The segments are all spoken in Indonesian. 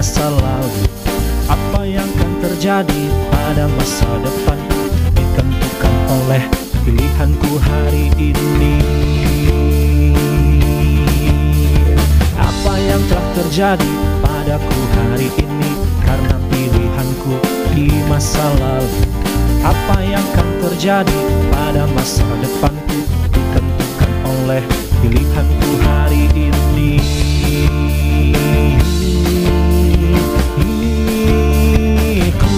masa lalu. Apa yang akan terjadi pada masa depan ditentukan oleh pilihanku hari ini. Apa yang telah terjadi padaku hari ini karena pilihanku di masa lalu. Apa yang akan terjadi pada masa depanku ditentukan oleh pilihanku hari ini. Ku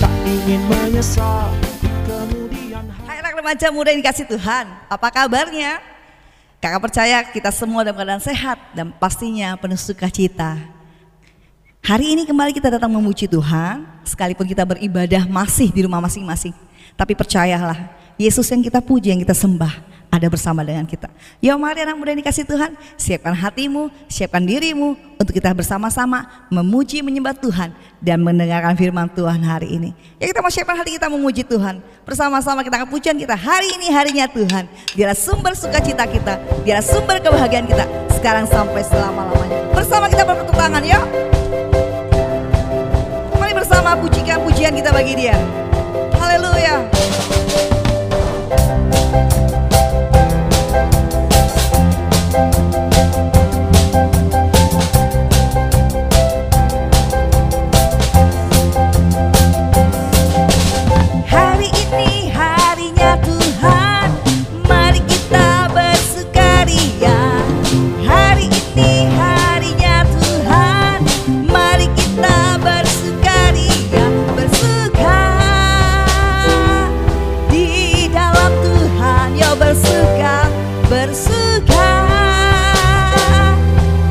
tak ingin menyesal di kemudian hari. Hai anak remaja muda yang dikasih Tuhan, apa kabarnya? Kakak percaya kita semua dalam keadaan sehat dan pastinya penuh sukacita. Hari ini kembali kita datang memuji Tuhan, sekalipun kita beribadah masih di rumah masing-masing. Tapi percayalah, Yesus yang kita puji, yang kita sembah, ada bersama dengan kita. Yuk mari anak muda yang dikasih Tuhan, siapkan hatimu, siapkan dirimu untuk kita bersama-sama memuji, menyembah Tuhan dan mendengarkan firman Tuhan hari ini. Ya kita mau siapkan hati kita memuji Tuhan. Bersama-sama kita akan pujian kita, hari ini harinya Tuhan. Dialah sumber sukacita kita, dialah sumber kebahagiaan kita, sekarang sampai selama-lamanya. Bersama kita bertepuk tangan ya. Mari bersama pujikan pujian kita bagi Dia. Haleluya. Hari ini harinya Tuhan, mari kita bersukaria. Hari ini harinya Tuhan, mari kita bersukaria. Bersuka di dalam Tuhan, yo bersuka, bersuka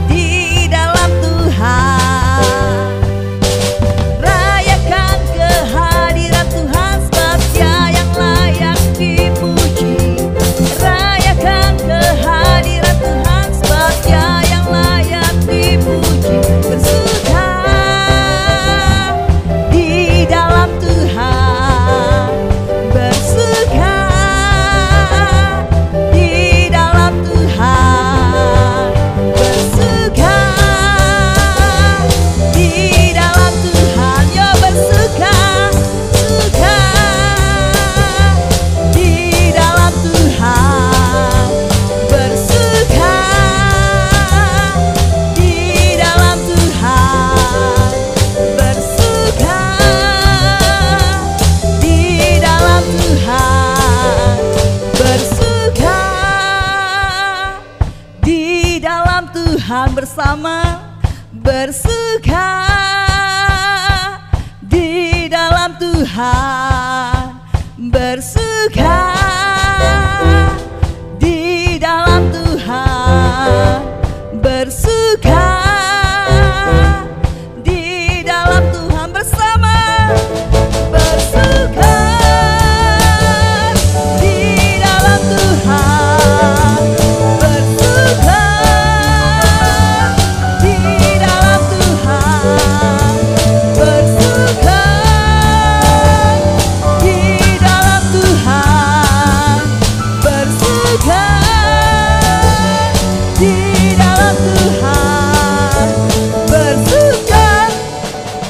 di dalam Tuhan. Rayakan kehadiran Tuhan sebab Dia yang layak dipuji. Rayakan kehadiran Tuhan sebab Dia yang layak dipuji. Bersuka di dalam Tuhan, bersuka di dalam Tuhan, bersuka di dalam Tuhan, yo bersuka, suka di dalam Tuhan, bersuka di dalam Tuhan, bersuka di dalam Tuhan, bersuka di dalam Tuhan, bersama bersuka di dalam Tuhan, bersuka di dalam Tuhan, bersuka di dalam Tuhan, bersama bersuka di dalam Tuhan, bersuka di dalam Tuhan, bersuka di dalam Tuhan, bersuka di dalam Tuhan, bersuka.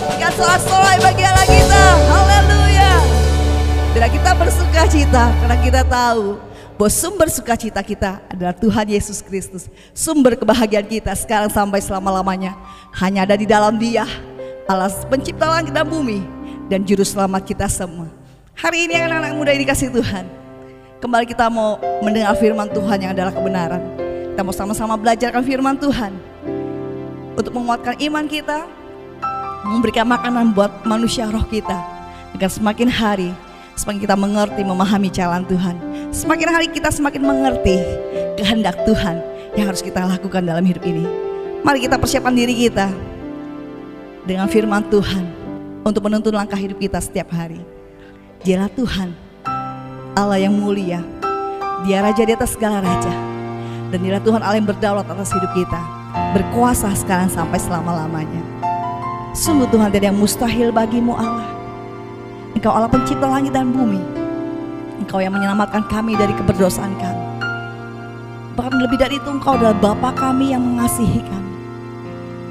Berikan soal-soal bagian kita, haleluya. Bila kita bersuka cita, karena kita tahu bahwa sumber sukacita kita adalah Tuhan Yesus Kristus. Sumber kebahagiaan kita sekarang sampai selama-lamanya hanya ada di dalam Dia, Allah pencipta langit dan bumi dan juru selamat kita semua. Hari ini anak-anak muda yang dikasih Tuhan, kembali kita mau mendengar firman Tuhan yang adalah kebenaran. Kita mau sama-sama belajarkan firman Tuhan untuk menguatkan iman kita, memberikan makanan buat manusia roh kita, agar semakin hari semakin kita mengerti, memahami jalan Tuhan. Semakin hari kita semakin mengerti kehendak Tuhan yang harus kita lakukan dalam hidup ini. Mari kita persiapkan diri kita dengan firman Tuhan untuk menuntun langkah hidup kita setiap hari. Dialah Tuhan, Allah yang mulia. Dia Raja di atas segala raja. Dan dialah Tuhan Allah yang berdaulat atas hidup kita, berkuasa sekarang sampai selama-lamanya. Sungguh Tuhan tidak ada yang mustahil bagimu Allah. Engkau Allah pencipta langit dan bumi. Engkau yang menyelamatkan kami dari keberdosaan kami. Bahkan lebih dari itu, Engkau adalah Bapa kami yang mengasihi kami.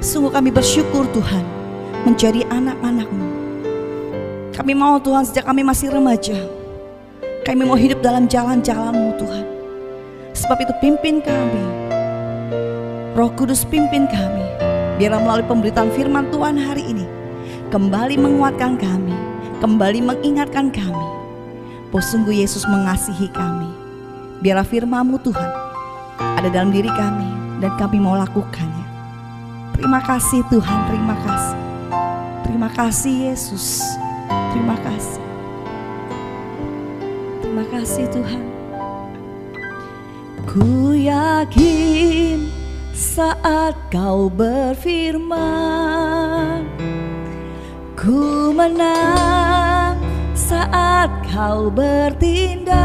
Sungguh kami bersyukur Tuhan, menjadi anak-anak-Mu. Kami mau Tuhan, sejak kami masih remaja, kami mau hidup dalam jalan-jalan-Mu Tuhan. Sebab itu pimpin kami, Roh Kudus pimpin kami. Biarlah melalui pemberitaan firman Tuhan hari ini kembali menguatkan kami, kembali mengingatkan kami bahwa sungguh Yesus mengasihi kami. Biarlah firman-Mu Tuhan ada dalam diri kami dan kami mau lakukannya. Terima kasih Tuhan, terima kasih. Terima kasih Yesus, terima kasih. Terima kasih Tuhan. Ku yakin saat Kau berfirman, ku menang saat Kau bertindak.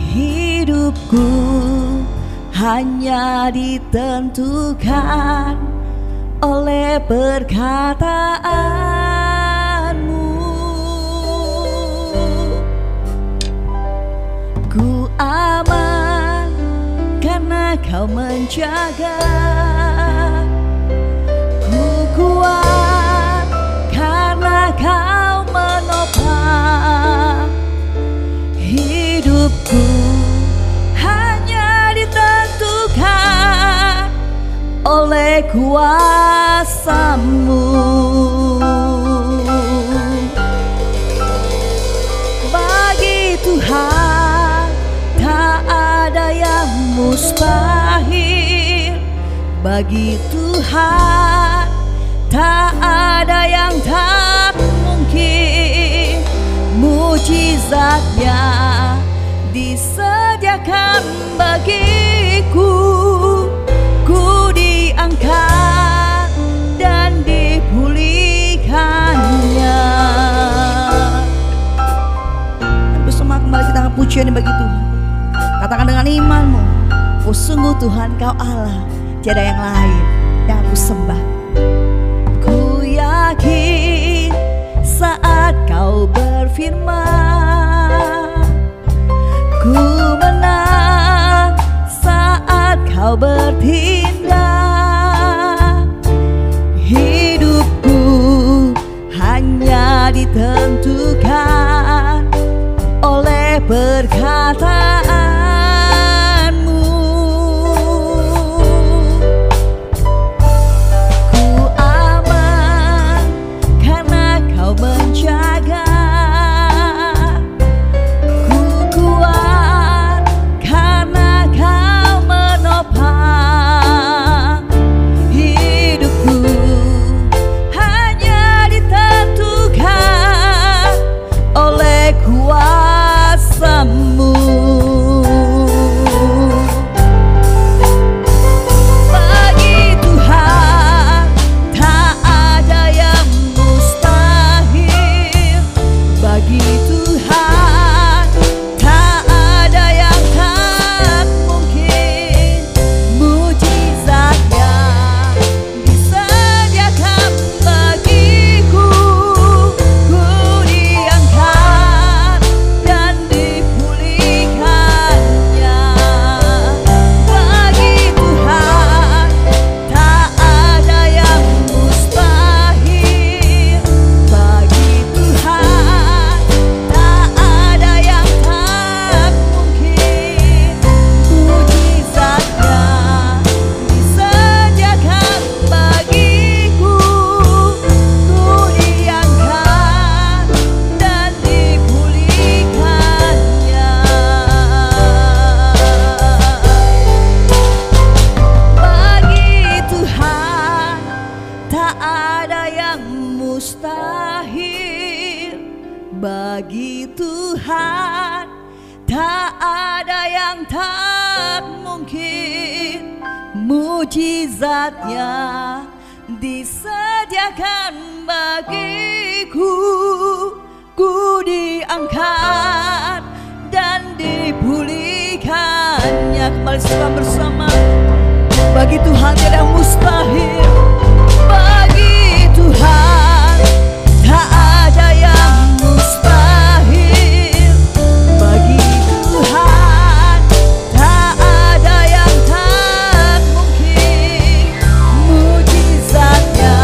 Hidupku hanya ditentukan oleh perkataan-Mu. Ku aman karena Kau menjaga. Ku kuat karena Kau menopang. Hidupku hanya ditentukan oleh kuasa-Mu. Bagi Tuhan tak ada yang mustahil. Bagi Tuhan tak ada yang tak mungkin. Mujizatnya disediakan bagiku. Ku diangkat dan dipulihkannya. Bersama kembali kita angkat pujian bagi Tuhan. Katakan dengan imanmu, oh sungguh Tuhan Kau Allah, tiada yang lain yang aku sembah. Ku yakin saat Kau berfirman, ku menang saat Kau bertindak. Hidupku hanya ditentukan oleh perkataan-Mu. Ku aman karena Kau menjaga. Ku kuat karena Kau menopang. Hidupku hanya ditentukan oleh kuasa-Mu. Bagi Tuhan tak ada yang mustahil. Bagi Tuhan tak ada yang tak mungkin. Mujizatnya disediakan bagiku. Ku diangkat dan dipulihkannya. Bagi Tuhan tak ada yang mustahil. Bagi Tuhan tak ada yang tak mungkin. Mujizatnya disediakan bagiku. Ku diangkat dan dipulihkannya. Bagi Tuhan tak ada yang mustahil. Bagi Tuhan tak ada yang tak mungkin. Mujizatnya disediakan bagiku. Ku diangkat dan dipulihkannya. Kembali kita bersama. Bagi Tuhan tidak ada mustahil. Bagi Tuhan tak ada yang mustahil. Bagi Tuhan tak ada yang tak mungkin. Mujizatnya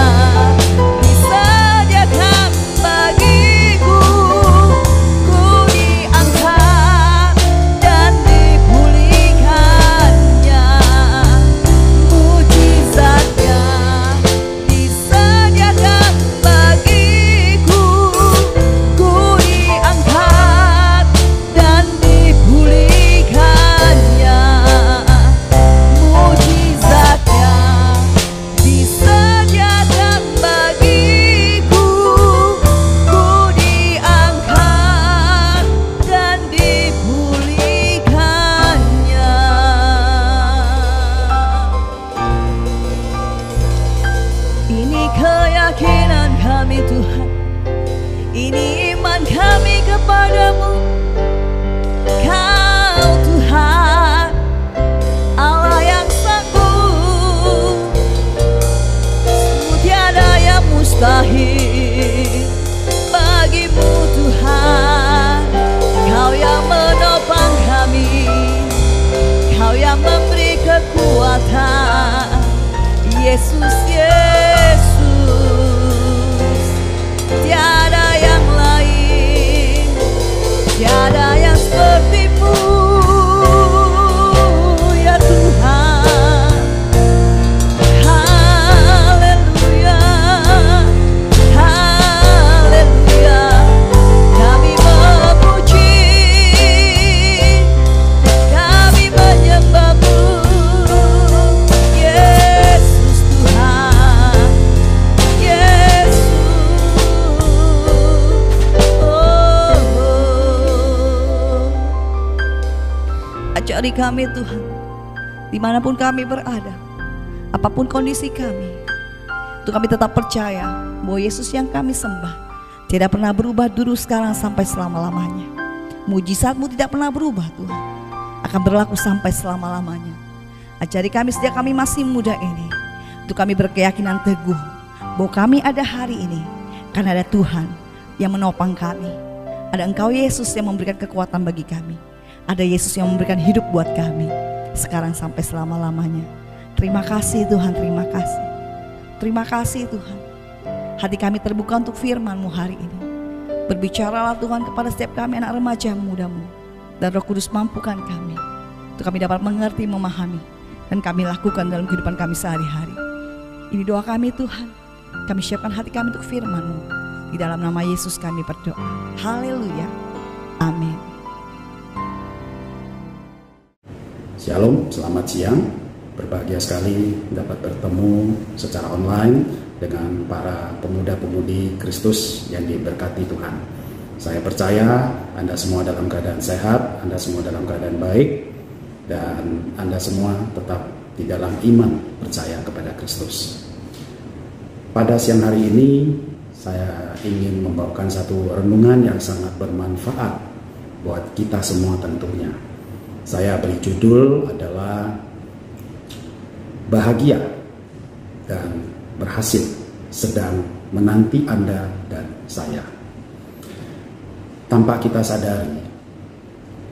Ini iman kami kepadamu, Kau Tuhan, Allah yang sanggup. Tiada yang mustahil bagimu Tuhan. Kau yang menopang kami, Kau yang memberi kekuatan. Yesus, Yesus, tiada yang lain, tiada yang sepertimu, ya Tuhan. Haleluya, haleluya, kami memuji, kami menyembah-Mu, Yesus Tuhan, Yesus. Ajari kami Tuhan, dimanapun kami berada, apapun kondisi kami, untuk kami tetap percaya bahwa Yesus yang kami sembah tidak pernah berubah dulu, sekarang, sampai selama-lamanya. Mujizat-Mu tidak pernah berubah Tuhan, akan berlaku sampai selama-lamanya. Ajari kami sejak kami masih muda ini, untuk kami berkeyakinan teguh bahwa kami ada hari ini karena ada Tuhan yang menopang kami. Ada Engkau Yesus yang memberikan kekuatan bagi kami. Ada Yesus yang memberikan hidup buat kami, sekarang sampai selama-lamanya. Terima kasih Tuhan, terima kasih. Terima kasih Tuhan. Hati kami terbuka untuk firman-Mu hari ini. Berbicaralah Tuhan kepada setiap kami anak remaja muda-Mu. Dan Roh Kudus mampukan kami, untuk kami dapat mengerti, memahami, dan kami lakukan dalam kehidupan kami sehari-hari. Ini doa kami Tuhan. Kami siapkan hati kami untuk firman-Mu. Di dalam nama Yesus kami berdoa. Haleluya. Amin. Shalom, selamat siang. Berbahagia sekali dapat bertemu secara online dengan para pemuda-pemudi Kristus yang diberkati Tuhan. Saya percaya Anda semua dalam keadaan sehat, Anda semua dalam keadaan baik, dan Anda semua tetap di dalam iman percaya kepada Kristus. Pada siang hari ini, saya ingin membawakan satu renungan yang sangat bermanfaat buat kita semua tentunya. Saya beri judul adalah Bahagia dan Berhasil Sedang Menanti Anda dan Saya. Tanpa kita sadari,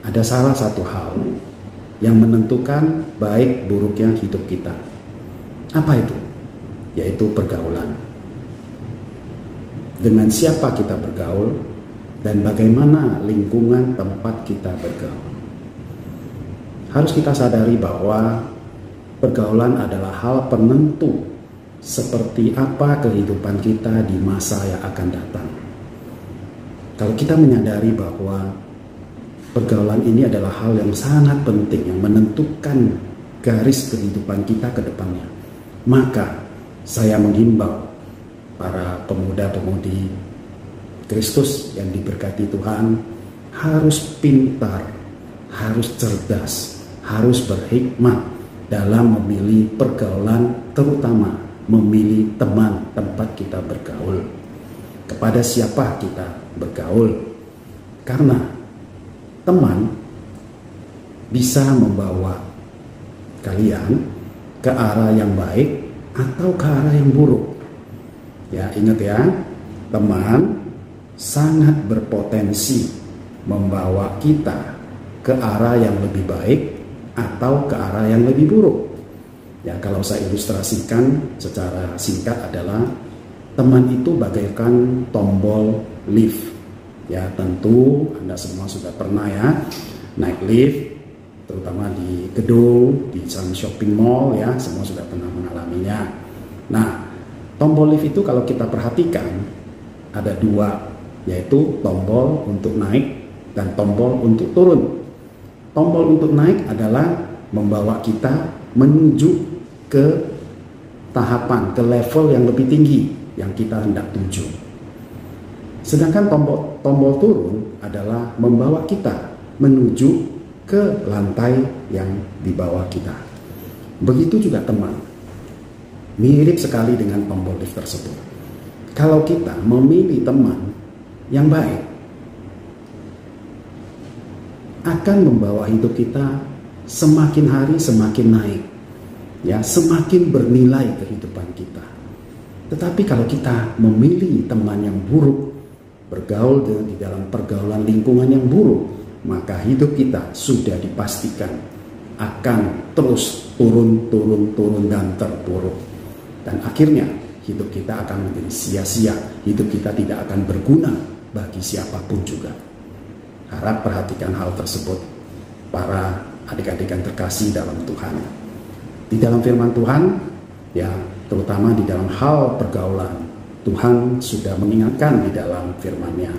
ada salah satu hal yang menentukan baik buruknya hidup kita. Apa itu? Yaitu pergaulan. Dengan siapa kita bergaul dan bagaimana lingkungan tempat kita bergaul. Harus kita sadari bahwa pergaulan adalah hal penentu seperti apa kehidupan kita di masa yang akan datang. Kalau kita menyadari bahwa pergaulan ini adalah hal yang sangat penting yang menentukan garis kehidupan kita ke depannya, maka saya menghimbau para pemuda-pemudi Kristus yang diberkati Tuhan harus pintar, harus cerdas, harus berhikmat dalam memilih pergaulan, terutama memilih teman tempat kita bergaul. Kepada siapa kita bergaul? Karena teman bisa membawa kalian ke arah yang baik atau ke arah yang buruk. Ya, ingat ya, teman sangat berpotensi membawa kita ke arah yang lebih baik atau ke arah yang lebih buruk. Ya, kalau saya ilustrasikan secara singkat adalah teman itu bagaikan tombol lift. Ya, tentu Anda semua sudah pernah ya naik lift, terutama di gedung, di shopping mall ya, semua sudah pernah mengalaminya. Nah, tombol lift itu kalau kita perhatikan ada dua, yaitu tombol untuk naik dan tombol untuk turun. Tombol untuk naik adalah membawa kita menuju ke tahapan, ke level yang lebih tinggi yang kita hendak tuju. Sedangkan tombol turun adalah membawa kita menuju ke lantai yang di bawah kita. Begitu juga teman. Mirip sekali dengan tombol lift tersebut. Kalau kita memilih teman yang baik akan membawa hidup kita semakin hari semakin naik, ya, semakin bernilai kehidupan kita. Tetapi kalau kita memilih teman yang buruk, bergaul di dalam pergaulan lingkungan yang buruk, maka hidup kita sudah dipastikan akan terus turun dan terpuruk. Dan akhirnya hidup kita akan menjadi sia-sia, hidup kita tidak akan berguna bagi siapapun juga. Harap perhatikan hal tersebut, para adik-adik yang terkasih dalam Tuhan. Di dalam firman Tuhan, ya, terutama di dalam hal pergaulan, Tuhan sudah mengingatkan di dalam firman-Nya,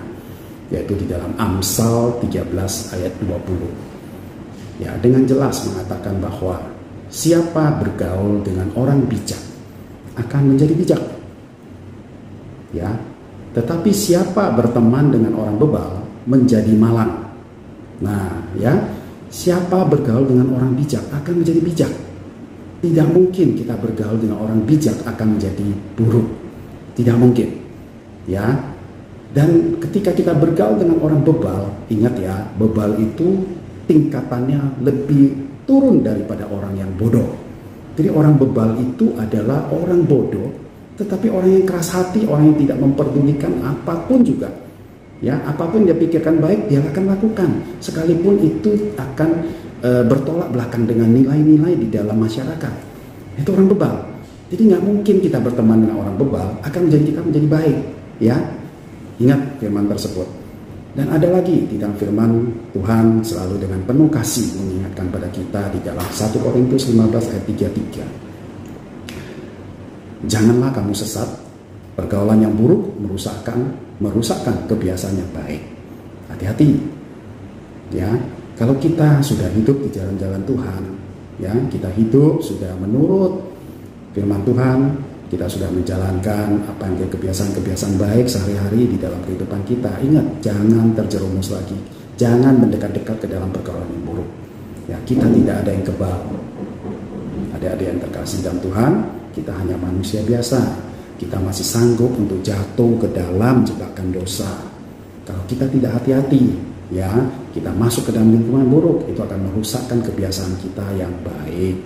yaitu di dalam Amsal 13 ayat 20. Ya, dengan jelas mengatakan bahwa siapa bergaul dengan orang bijak akan menjadi bijak. Ya, tetapi siapa berteman dengan orang bebal menjadi malang. Nah, ya, siapa bergaul dengan orang bijak akan menjadi bijak. Tidak mungkin kita bergaul dengan orang bijak akan menjadi buruk. Tidak mungkin. Ya. Dan ketika kita bergaul dengan orang bebal, ingat ya, bebal itu tingkatannya lebih turun daripada orang yang bodoh. Jadi orang bebal itu adalah orang bodoh, tetapi orang yang keras hati, orang yang tidak memperdulikan apapun juga. Ya, apapun dia pikirkan baik, dia akan lakukan. Sekalipun itu akan bertolak belakang dengan nilai-nilai di dalam masyarakat. Itu orang bebal. Jadi nggak mungkin kita berteman dengan orang bebal akan menjadi kita menjadi baik. Ya, ingat firman tersebut. Dan ada lagi di dalam firman Tuhan selalu dengan penuh kasih mengingatkan pada kita di dalam 1 Korintus 15 ayat 33. Janganlah kamu sesat, pergaulan yang buruk merusakkan kebiasaan yang baik. Hati-hati. Ya, kalau kita sudah hidup di jalan-jalan Tuhan, ya, kita hidup sudah menurut firman Tuhan, kita sudah menjalankan apa yang kebiasaan-kebiasaan baik sehari-hari di dalam kehidupan kita. Ingat, jangan terjerumus lagi. Jangan mendekat-dekat ke dalam pergaulan yang buruk. Ya, kita tidak ada yang kebal. Adik-adik yang terkasih dalam Tuhan, kita hanya manusia biasa. Kita masih sanggup untuk jatuh ke dalam jebakan dosa. Kalau kita tidak hati-hati, ya, kita masuk ke dalam lingkungan buruk, itu akan merusakkan kebiasaan kita yang baik.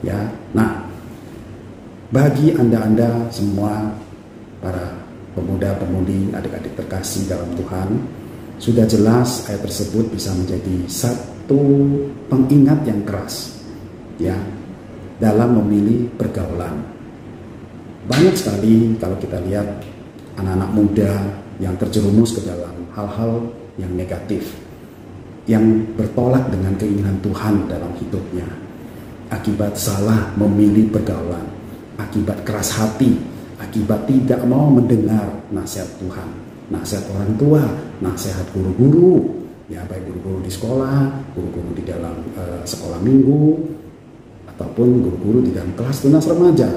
Ya, nah, bagi anda-anda semua, para pemuda-pemudi, adik-adik terkasih dalam Tuhan, sudah jelas ayat tersebut bisa menjadi satu pengingat yang keras, ya, dalam memilih pergaulan. Banyak sekali kalau kita lihat anak-anak muda yang terjerumus ke dalam hal-hal yang negatif, yang bertolak dengan keinginan Tuhan dalam hidupnya, akibat salah memilih pergaulan, akibat keras hati, akibat tidak mau mendengar nasihat Tuhan, nasihat orang tua, nasihat guru-guru, ya, baik guru-guru di sekolah, guru-guru di dalam sekolah minggu, ataupun guru-guru di dalam kelas tunas remaja,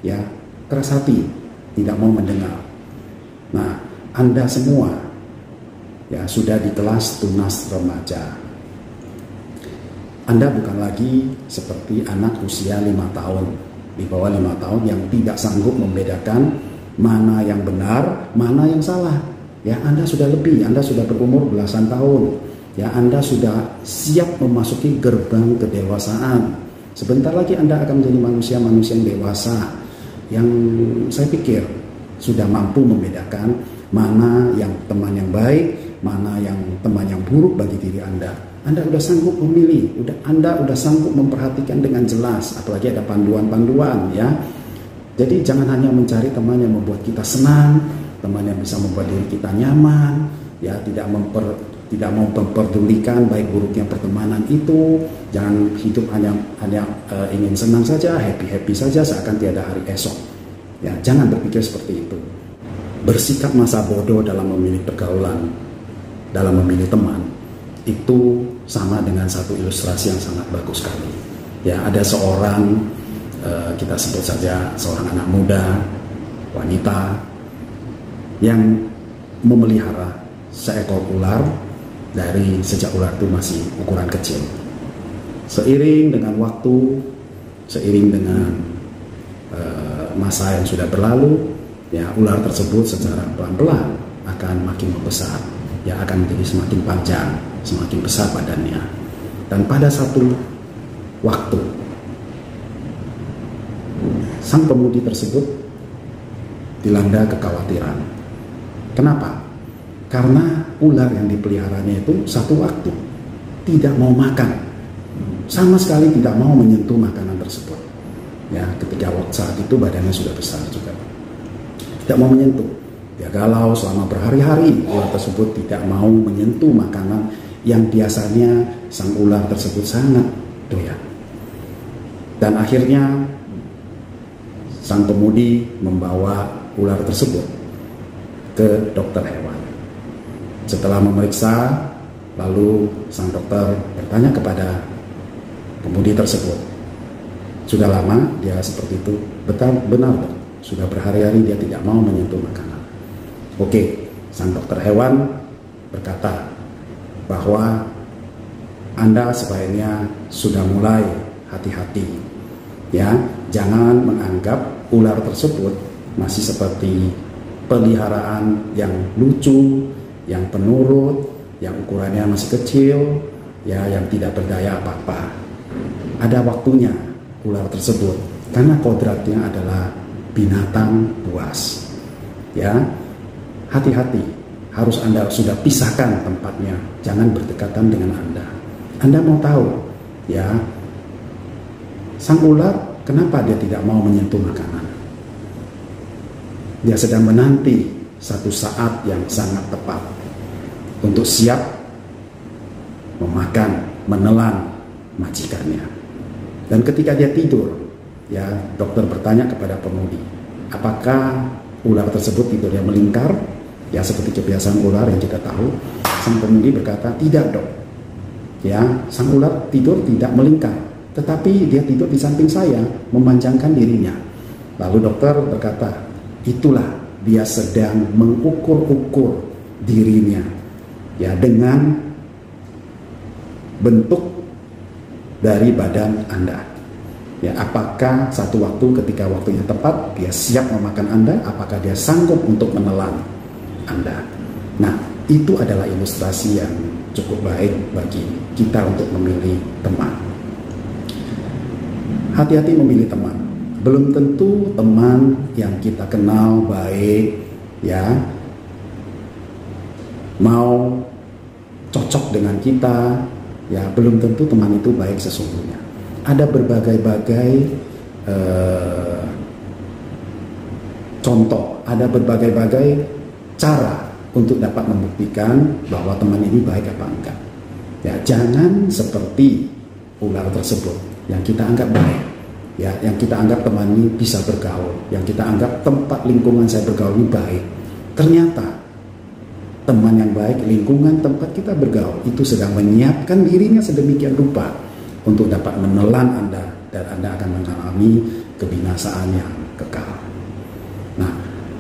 ya, keras hati, tidak mau mendengar. Nah, Anda semua, ya, sudah di kelas tunas remaja. Anda bukan lagi seperti anak usia 5 tahun, di bawah 5 tahun yang tidak sanggup membedakan mana yang benar, mana yang salah. Ya, Anda sudah lebih, Anda sudah berumur belasan tahun. Ya, Anda sudah siap memasuki gerbang kedewasaan. Sebentar lagi Anda akan menjadi manusia-manusia yang dewasa, yang saya pikir sudah mampu membedakan mana yang teman yang baik, mana yang teman yang buruk bagi diri Anda. Anda sudah sanggup memilih, Anda sudah sanggup memperhatikan dengan jelas, apalagi ada panduan-panduan, ya. Jadi jangan hanya mencari teman yang membuat kita senang, teman yang bisa membuat diri kita nyaman, ya, tidak mau memperdulikan baik buruknya pertemanan itu. Jangan hidup hanya ingin senang saja, happy saja seakan tiada hari esok. Ya, jangan berpikir seperti itu. Bersikap masa bodoh dalam memilih pergaulan, dalam memilih teman, itu sama dengan satu ilustrasi yang sangat bagus sekali. Ya, ada seorang, kita sebut saja seorang anak muda, wanita, yang memelihara seekor ular dari sejak ular itu masih ukuran kecil. Seiring dengan waktu, seiring dengan masa yang sudah berlalu, ya, ular tersebut secara pelan-pelan akan makin membesar, ya akan menjadi semakin panjang, semakin besar badannya. Dan pada satu waktu, sang pemudi tersebut dilanda kekhawatiran. Kenapa? Karena ular yang dipeliharanya itu satu waktu tidak mau makan, sama sekali tidak mau menyentuh makanan tersebut. Ya, ketika saat itu badannya sudah besar juga, tidak mau menyentuh. Dia galau selama berhari-hari. Ular tersebut tidak mau menyentuh makanan yang biasanya sang ular tersebut sangat doyan. Dan akhirnya sang pemudi membawa ular tersebut ke dokter hewan. Setelah memeriksa, lalu sang dokter bertanya kepada pemudi tersebut, sudah lama dia seperti itu? Benar, sudah berhari-hari dia tidak mau menyentuh makanan. Oke, sang dokter hewan berkata bahwa Anda sebaiknya sudah mulai hati-hati, ya, jangan menganggap ular tersebut masih seperti peliharaan yang lucu, yang penurut, yang ukurannya masih kecil, ya, yang tidak berdaya apa-apa. Ada waktunya ular tersebut, karena kodratnya adalah binatang buas. Ya, hati-hati, harus Anda sudah pisahkan tempatnya, jangan berdekatan dengan Anda. Anda mau tahu, ya, sang ular kenapa dia tidak mau menyentuh makanan? Dia sedang menanti satu saat yang sangat tepat untuk siap memakan, menelan majikannya. Dan ketika dia tidur, ya, dokter bertanya kepada pemudi, apakah ular tersebut tidurnya melingkar? Ya, seperti kebiasaan ular yang kita tahu. Sang pemudi berkata, tidak dok. Ya, sang ular tidur tidak melingkar, tetapi dia tidur di samping saya, memanjangkan dirinya. Lalu dokter berkata, itulah dia sedang mengukur-ukur dirinya, ya, dengan bentuk dari badan Anda. Ya, apakah satu waktu ketika waktunya tepat dia siap memakan Anda? Apakah dia sanggup untuk menelan Anda? Nah, itu adalah ilustrasi yang cukup baik bagi kita untuk memilih teman. Hati-hati memilih teman. Belum tentu teman yang kita kenal baik, ya, mau cocok dengan kita, ya, belum tentu teman itu baik sesungguhnya. Ada berbagai-bagai contoh, ada berbagai-bagai cara untuk dapat membuktikan bahwa teman ini baik apa enggak. Ya, jangan seperti ular tersebut yang kita anggap baik, ya, yang kita anggap teman ini bisa bergaul, yang kita anggap tempat lingkungan saya bergaul ini baik. Ternyata teman yang baik, lingkungan tempat kita bergaul itu sedang menyiapkan dirinya sedemikian rupa untuk dapat menelan Anda, dan Anda akan mengalami kebinasaan yang kekal. Nah,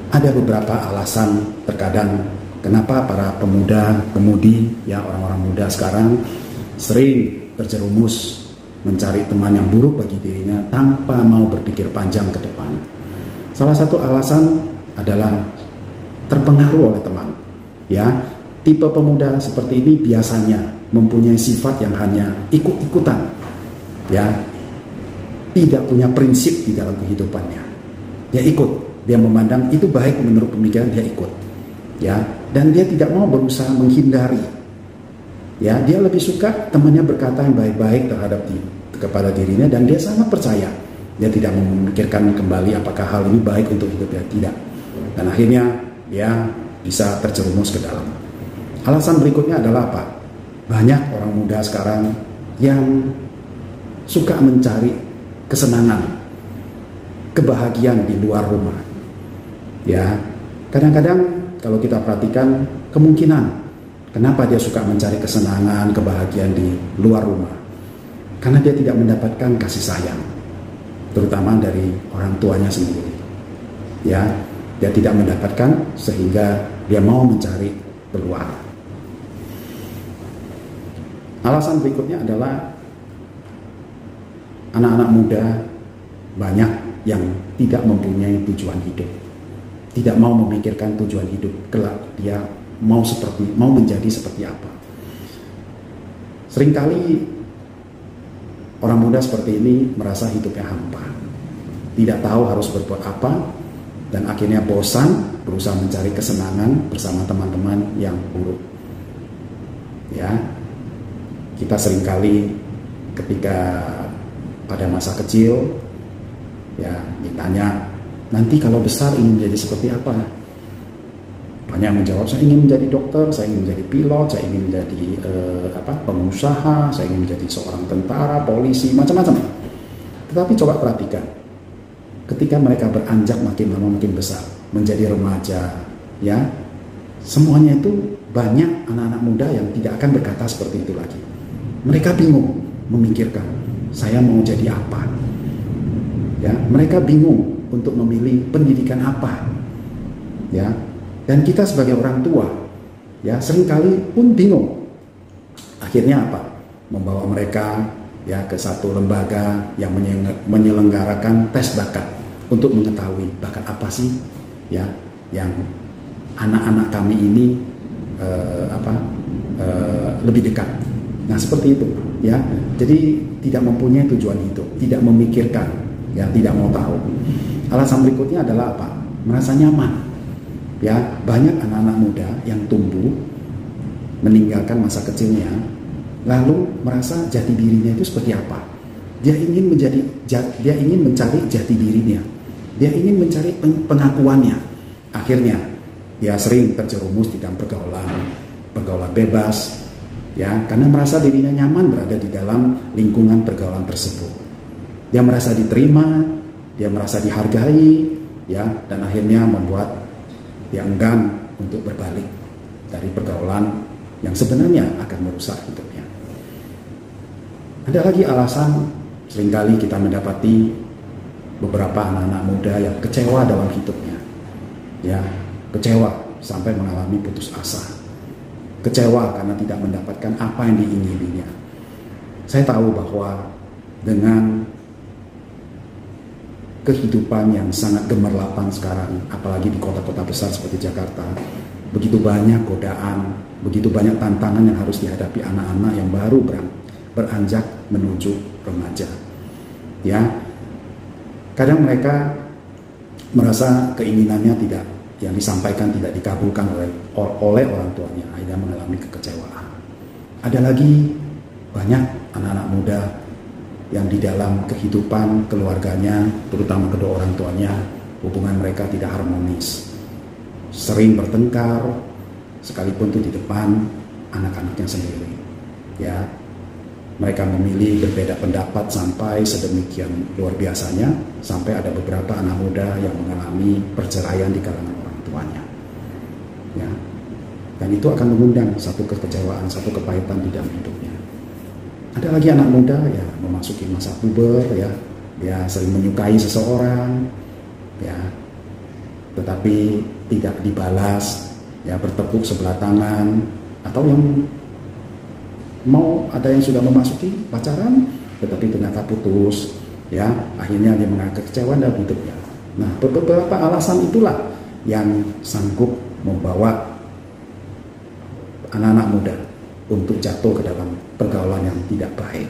ada beberapa alasan terkadang kenapa para pemuda-pemudi, ya, orang-orang muda sekarang sering terjerumus mencari teman yang buruk bagi dirinya tanpa mau berpikir panjang ke depan. Salah satu alasan adalah terpengaruh oleh teman. Ya, tipe pemuda seperti ini biasanya mempunyai sifat yang hanya ikut-ikutan, ya, tidak punya prinsip di dalam kehidupannya. Dia ikut, dia memandang itu baik menurut pemikiran, dia ikut, ya, dan dia tidak mau berusaha menghindari. Ya, dia lebih suka temannya berkata yang baik-baik kepada dirinya, dan dia sangat percaya. Dia tidak memikirkan kembali apakah hal ini baik untuk hidupnya, tidak. Dan akhirnya dia bisa terjerumus ke dalam. Alasan berikutnya adalah apa? Banyak orang muda sekarang yang suka mencari kesenangan, kebahagiaan di luar rumah. Ya, kadang-kadang kalau kita perhatikan kemungkinan kenapa dia suka mencari kesenangan, kebahagiaan di luar rumah, karena dia tidak mendapatkan kasih sayang, terutama dari orang tuanya sendiri. Ya, dia tidak mendapatkan sehingga dia mau mencari keluar. Alasan berikutnya adalah anak-anak muda banyak yang tidak mempunyai tujuan hidup. tidak mau memikirkan tujuan hidup kelak dia mau menjadi seperti apa. Seringkali orang muda seperti ini merasa hidupnya hampa, tidak tahu harus berbuat apa, dan akhirnya bosan berusaha mencari kesenangan bersama teman-teman yang buruk. Ya, kita seringkali ketika pada masa kecil ya ditanya, nanti kalau besar ingin menjadi seperti apa? Banyak menjawab, saya ingin menjadi dokter, saya ingin menjadi pilot, saya ingin menjadi pengusaha, saya ingin menjadi seorang tentara, polisi, macam-macam. Tetapi coba perhatikan, ketika mereka beranjak makin lama makin besar, menjadi remaja, ya, semuanya itu banyak anak-anak muda yang tidak akan berkata seperti itu lagi. Mereka bingung memikirkan, saya mau jadi apa? Ya, mereka bingung untuk memilih pendidikan apa. Ya, dan kita sebagai orang tua, ya, seringkali pun bingung. Akhirnya apa? Membawa mereka ya ke satu lembaga yang menyelenggarakan tes bakat untuk mengetahui bakat apa sih ya yang anak-anak kami ini lebih dekat. Nah, seperti itu ya. Jadi tidak mempunyai tujuan hidup, tidak memikirkan, ya, tidak mau tahu. Alasan berikutnya adalah apa? Merasa nyaman. Ya, banyak anak-anak muda yang tumbuh meninggalkan masa kecilnya, lalu merasa jati dirinya itu seperti apa. Dia ingin mencari jati dirinya. Dia ingin mencari pengakuannya. Akhirnya dia sering terjerumus di dalam pergaulan bebas, ya, karena merasa dirinya nyaman berada di dalam lingkungan pergaulan tersebut. Dia merasa diterima, dia merasa dihargai, ya, dan akhirnya membuat dia enggan untuk berbalik dari pergaulan yang sebenarnya akan merusak hidupnya. Ada lagi alasan, seringkali kita mendapati beberapa anak-anak muda yang kecewa dalam hidupnya, ya, kecewa sampai mengalami putus asa, kecewa karena tidak mendapatkan apa yang diingininya. Saya tahu bahwa dengan kehidupan yang sangat gemerlapan sekarang, apalagi di kota-kota besar seperti Jakarta, begitu banyak godaan, begitu banyak tantangan yang harus dihadapi anak-anak yang baru beranjak menuju remaja. Ya, kadang mereka merasa keinginannya yang disampaikan tidak dikabulkan oleh orang tuanya, akhirnya mengalami kekecewaan. Ada lagi banyak anak-anak muda yang di dalam kehidupan keluarganya, terutama kedua orang tuanya, hubungan mereka tidak harmonis, sering bertengkar, sekalipun itu di depan anak-anaknya sendiri. Ya, mereka memilih berbeda pendapat sampai sedemikian luar biasanya, sampai ada beberapa anak muda yang mengalami perceraian di kalangan orang tuanya. Ya, dan itu akan mengundang satu kekecewaan, satu kepahitan di dalam hidupnya. Ada lagi anak muda ya memasuki masa puber, ya, dia sering menyukai seseorang, ya, tetapi tidak dibalas, ya, bertepuk sebelah tangan, atau yang ada yang sudah memasuki pacaran, tetapi ternyata putus, ya, akhirnya dia mengalami kekecewaan dalam hidupnya. Nah, beberapa alasan itulah yang sanggup membawa anak-anak muda untuk jatuh ke dalam pergaulan yang tidak baik.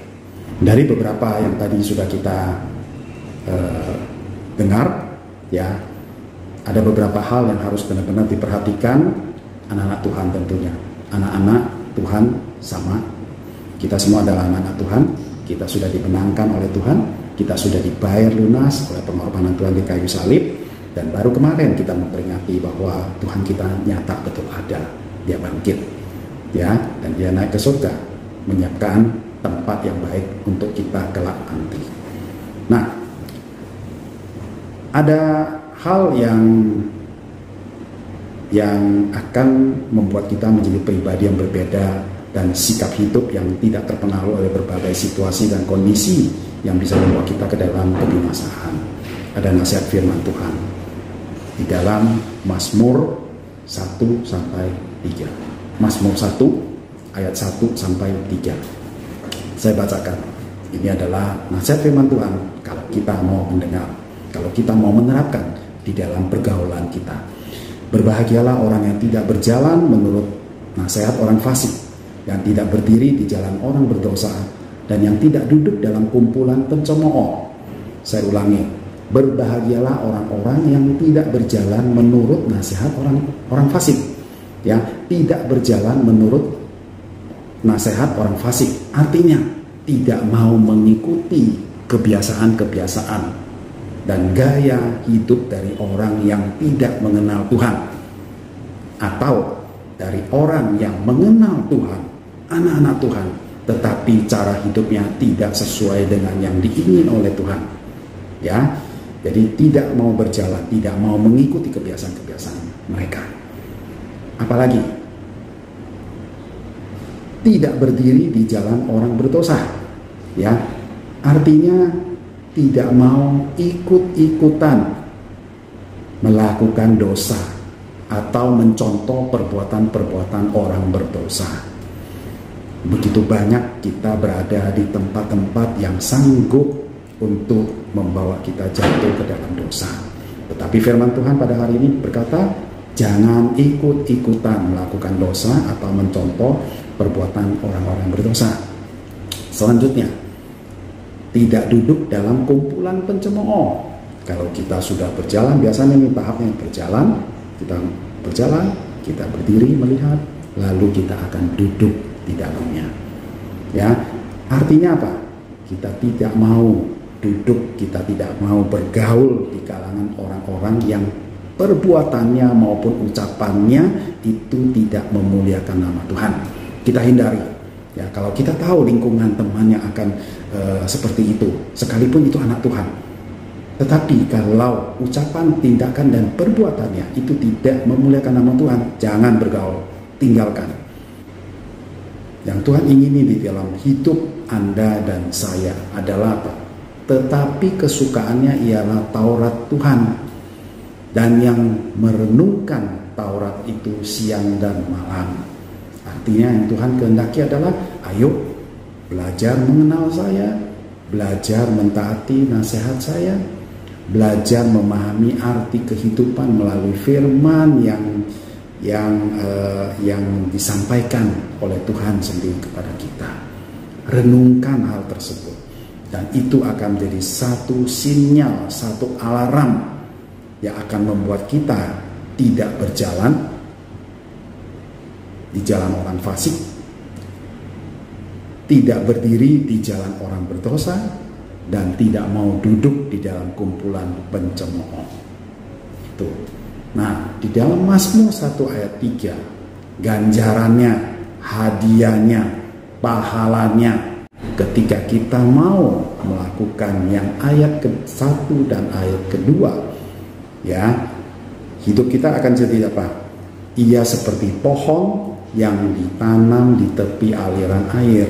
Dari beberapa yang tadi sudah kita dengar, ya, ada beberapa hal yang harus benar-benar diperhatikan anak-anak Tuhan tentunya. Anak-anak Tuhan sama, kita semua adalah anak-anak Tuhan, kita sudah dimenangkan oleh Tuhan, kita sudah dibayar lunas oleh pengorbanan Tuhan di kayu salib, dan baru kemarin kita memperingati bahwa Tuhan kita nyata betul ada, dia bangkit, ya, dan dia naik ke surga, menyiapkan tempat yang baik untuk kita kelak nanti. Nah, ada hal yang akan membuat kita menjadi pribadi yang berbeda dan sikap hidup yang tidak terpengaruh oleh berbagai situasi dan kondisi yang bisa membawa kita ke dalam kebinasaan. Ada nasihat firman Tuhan di dalam Mazmur 1-3. Mazmur 1 ayat 1-3. Saya bacakan. Ini adalah nasihat firman Tuhan. Kalau kita mau mendengar, kalau kita mau menerapkan di dalam pergaulan kita. Berbahagialah orang yang tidak berjalan menurut nasihat orang fasik, yang tidak berdiri di jalan orang berdosa, dan yang tidak duduk dalam kumpulan pencemooh. Saya ulangi, berbahagialah orang-orang yang tidak berjalan menurut nasihat orang fasik, ya, tidak berjalan menurut nasihat orang fasik. Artinya tidak mau mengikuti kebiasaan-kebiasaan dan gaya hidup dari orang yang tidak mengenal Tuhan, atau dari orang yang mengenal Tuhan, anak-anak Tuhan, tetapi cara hidupnya tidak sesuai dengan yang diingin oleh Tuhan. Ya, jadi tidak mau berjalan, tidak mau mengikuti kebiasaan-kebiasaan mereka. Apalagi tidak berdiri di jalan orang berdosa. Ya, artinya tidak mau ikut-ikutan melakukan dosa atau mencontoh perbuatan-perbuatan orang berdosa. Begitu banyak kita berada di tempat-tempat yang sanggup untuk membawa kita jatuh ke dalam dosa. Tetapi firman Tuhan pada hari ini berkata, jangan ikut-ikutan melakukan dosa atau mencontoh perbuatan orang-orang berdosa. Selanjutnya, tidak duduk dalam kumpulan pencemooh. Kalau kita sudah berjalan, biasanya ini tahapnya berjalan, kita berdiri melihat, lalu kita akan duduk di dalamnya. Ya, artinya apa? Kita tidak mau duduk, kita tidak mau bergaul di kalangan orang-orang yang perbuatannya maupun ucapannya itu tidak memuliakan nama Tuhan. Kita hindari. Ya, kalau kita tahu lingkungan temannya akan seperti itu, sekalipun itu anak Tuhan. Tetapi kalau ucapan, tindakan, dan perbuatannya itu tidak memuliakan nama Tuhan, jangan bergaul, tinggalkan. Yang Tuhan ingini di dalam hidup Anda dan saya adalah apa? Tetapi kesukaannya ialah Taurat Tuhan, dan yang merenungkan Taurat itu siang dan malam. Artinya yang Tuhan kehendaki adalah, ayo belajar mengenal saya, belajar mentaati nasihat saya, belajar memahami arti kehidupan melalui firman yang disampaikan oleh Tuhan sendiri kepada kita. Renungkan hal tersebut, dan itu akan menjadi satu sinyal, satu alarm yang akan membuat kita tidak berjalan di jalan orang fasik, tidak berdiri di jalan orang berdosa, dan tidak mau duduk di dalam kumpulan pencemooh. Itu. Nah, di dalam Mazmur 1 ayat 3, ganjarannya, hadiahnya, pahalanya ketika kita mau melakukan yang ayat ke-1 dan ayat kedua, ya, hidup kita akan jadi apa? Ia seperti pohon yang ditanam di tepi aliran air,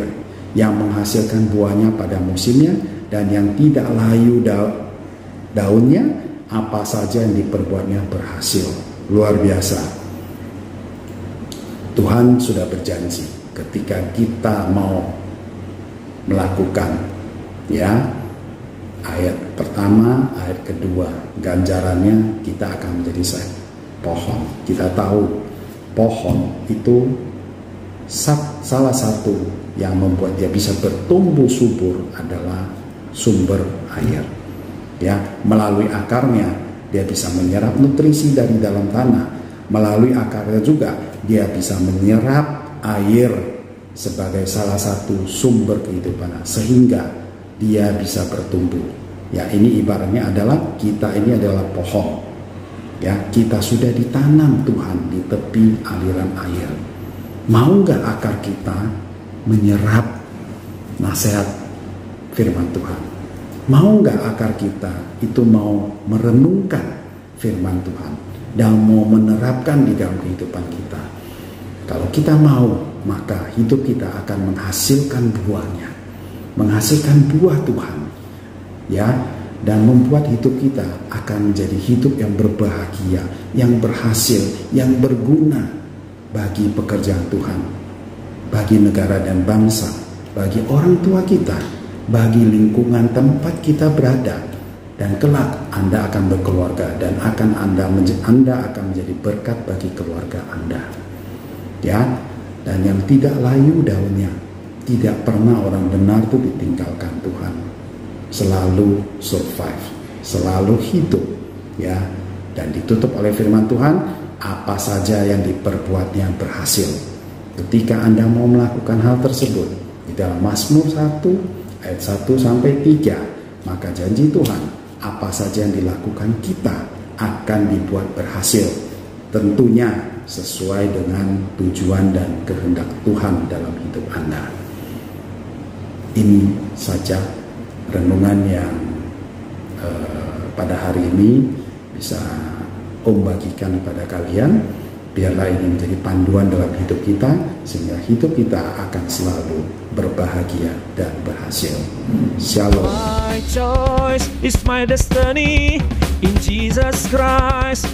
yang menghasilkan buahnya pada musimnya, dan yang tidak layu daunnya, apa saja yang diperbuatnya berhasil. Luar biasa. Tuhan sudah berjanji ketika kita mau melakukan, ya, ayat pertama, ayat kedua, ganjarannya kita akan menjadi pohon. Kita tahu pohon itu salah satu yang membuat dia bisa bertumbuh subur adalah sumber air. Ya, melalui akarnya dia bisa menyerap nutrisi dari dalam tanah. Melalui akarnya juga dia bisa menyerap air sebagai salah satu sumber kehidupan, sehingga dia bisa bertumbuh. Ya, ini ibaratnya adalah kita ini adalah pohon. Ya, kita sudah ditanam Tuhan di tepi aliran air. Mau nggak akar kita menyerap nasihat firman Tuhan? Mau nggak akar kita itu mau merenungkan firman Tuhan dan mau menerapkan di dalam kehidupan kita? Kalau kita mau, maka hidup kita akan menghasilkan buahnya, menghasilkan buah Tuhan, ya, dan membuat hidup kita akan menjadi hidup yang berbahagia, yang berhasil, yang berguna bagi pekerjaan Tuhan, bagi negara dan bangsa, bagi orang tua kita, bagi lingkungan tempat kita berada, dan kelak Anda akan berkeluarga dan Anda akan menjadi berkat bagi keluarga Anda. Ya, dan yang tidak layu daunnya, tidak pernah orang benar itu ditinggalkan Tuhan. Selalu survive, selalu hidup, ya. Dan ditutup oleh firman Tuhan, apa saja yang diperbuatnya berhasil. Ketika Anda mau melakukan hal tersebut, di dalam Mazmur 1 ayat 1 sampai 3, maka janji Tuhan, apa saja yang dilakukan kita akan dibuat berhasil. Tentunya sesuai dengan tujuan dan kehendak Tuhan dalam hidup Anda. Ini saja renungan yang pada hari ini bisa Om bagikan pada kalian. Biarlah ini menjadi panduan dalam hidup kita, sehingga hidup kita akan selalu berbahagia dan berhasil. Shalom. My choice is my destiny in Jesus Christ.